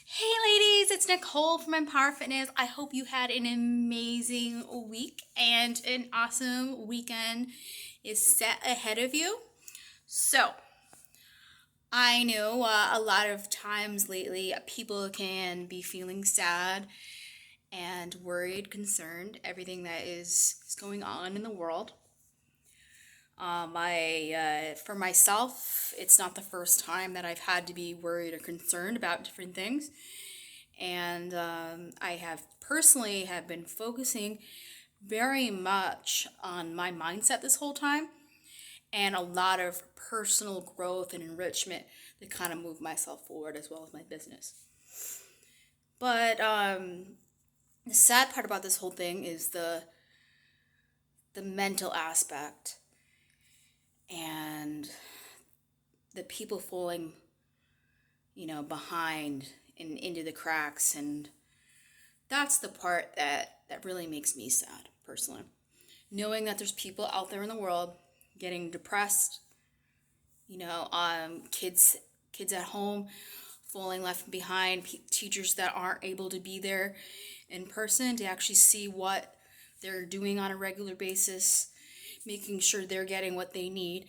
Hey ladies, it's Nicole from Empower Fitness. I hope you had an amazing week and an awesome weekend is set ahead of you. So, I know a lot of times lately people can be feeling sad and worried, concerned, everything that is going on in the world. For myself, it's not the first time that I've had to be worried or concerned about different things. And I have personally have been focusing very much on my mindset this whole time and a lot of personal growth and enrichment to kind of move myself forward as well as my business. But the sad part about this whole thing is the mental aspect and the people falling, behind and into the cracks, and that's the part that really makes me sad personally. Knowing that there's people out there in the world getting depressed, kids at home falling left behind, teachers that aren't able to be there in person to actually see what they're doing on a regular basis, making sure they're getting what they need.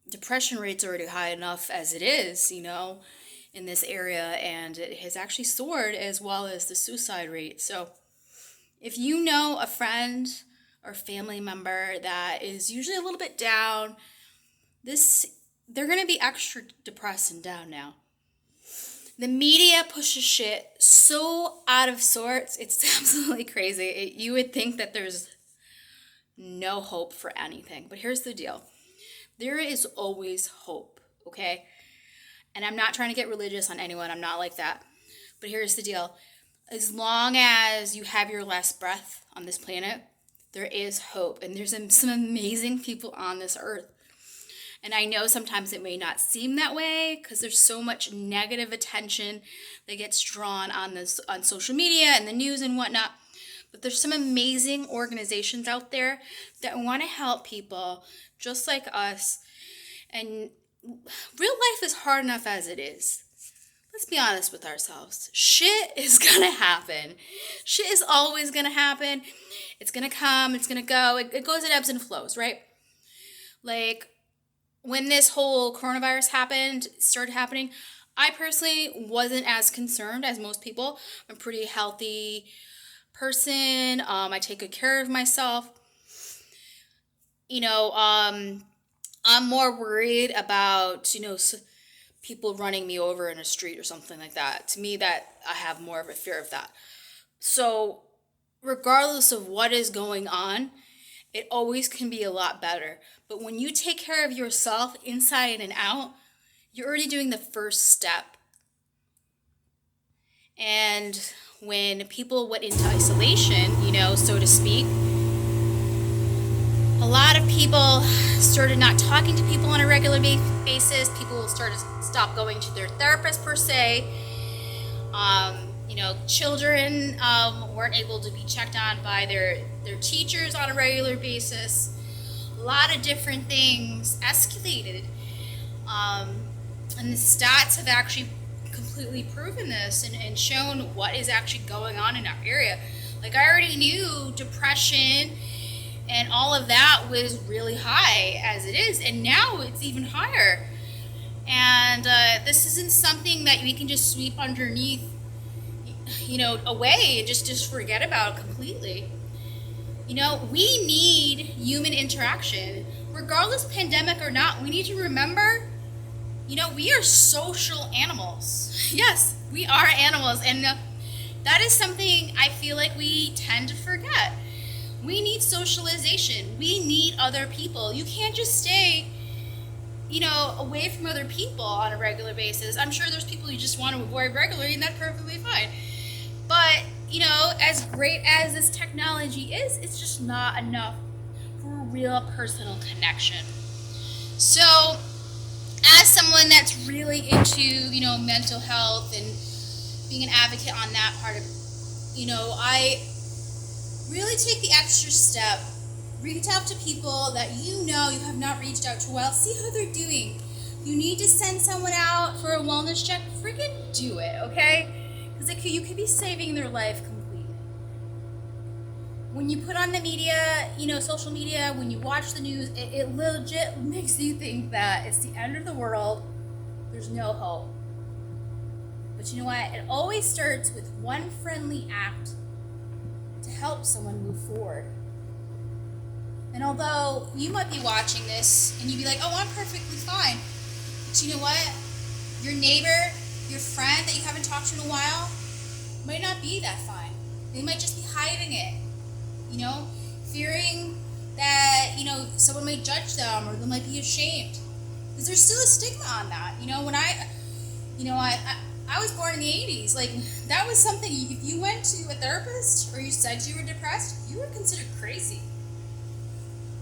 Depression rate's already high enough as it is, in this area, and it has actually soared as well as the suicide rate. So if you know a friend or family member that is usually a little bit down, they're going to be extra depressed and down now. The media pushes shit so out of sorts, it's absolutely crazy. You would think that there's no hope for anything, but here's the deal. There is always hope, okay? And I'm not trying to get religious on anyone. I'm not like that. But here's the deal. As long as you have your last breath on this planet, there is hope. And there's some amazing people on this earth. And I know sometimes it may not seem that way because there's so much negative attention that gets drawn on social media and the news and whatnot. But there's some amazing organizations out there that want to help people just like us. And real life is hard enough as it is. Let's be honest with ourselves. Shit is gonna happen. Shit is always gonna happen. It's gonna come, it's gonna go. It goes in ebbs and flows, right? Like when this whole coronavirus started happening, I personally wasn't as concerned as most people. I'm a pretty healthy person. I take good care of myself. I'm more worried about, people running me over in a street or something like that. To me, that I have more of a fear of that. So, regardless of what is going on, it always can be a lot better. But when you take care of yourself inside and out, you're already doing the first step. And when people went into isolation, so to speak, a lot of people started not talking to people on a regular basis. People started to stop going to their therapist per se. Children weren't able to be checked on by their teachers on a regular basis. A lot of different things escalated. And the stats have actually completely proven this and shown what is actually going on in our area. Like I already knew depression and all of that was really high as it is, and now it's even higher. And this isn't something that we can just sweep underneath, away and just forget about completely. We need human interaction. Regardless pandemic or not, we need to remember, we are social animals. Yes, we are animals, and that is something I feel like we tend to forget. We need socialization. We need other people. You can't just stay, away from other people on a regular basis. I'm sure there's people you just want to avoid regularly, and that's perfectly fine. But, as great as this technology is, it's just not enough for a real personal connection. So, as someone that's really into, mental health and being an advocate on that part of, I really take the extra step. Reach out to people that you have not reached out to a while. See how they're doing. you need to send someone out for a wellness check, freaking do it, okay? Because you could be saving their life completely. When you put on the media, social media, when you watch the news, it legit makes you think that it's the end of the world. There's no hope. But you know what? It always starts with one friendly act to help someone move forward. And although you might be watching this and you'd be like, oh, I'm perfectly fine. But you know what? Your neighbor, your friend that you haven't talked to in a while, might not be that fine. They might just be hiding it, fearing that, someone might judge them or they might be ashamed. Because there's still a stigma on that. When I was born in the 80s, that was something, if you went to a therapist or you said you were depressed, you were considered crazy.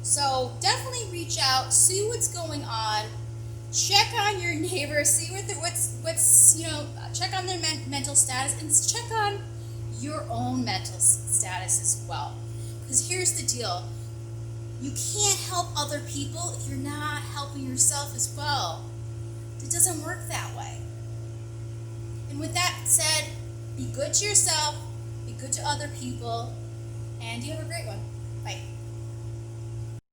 So definitely reach out, see what's going on, check on your neighbor, see check on their mental status, and check on your own mental status as well. Because here's the deal, you can't help other people if you're not helping yourself as well. It doesn't work that way. And with that said, be good to yourself, be good to other people, and you have a great one. Bye.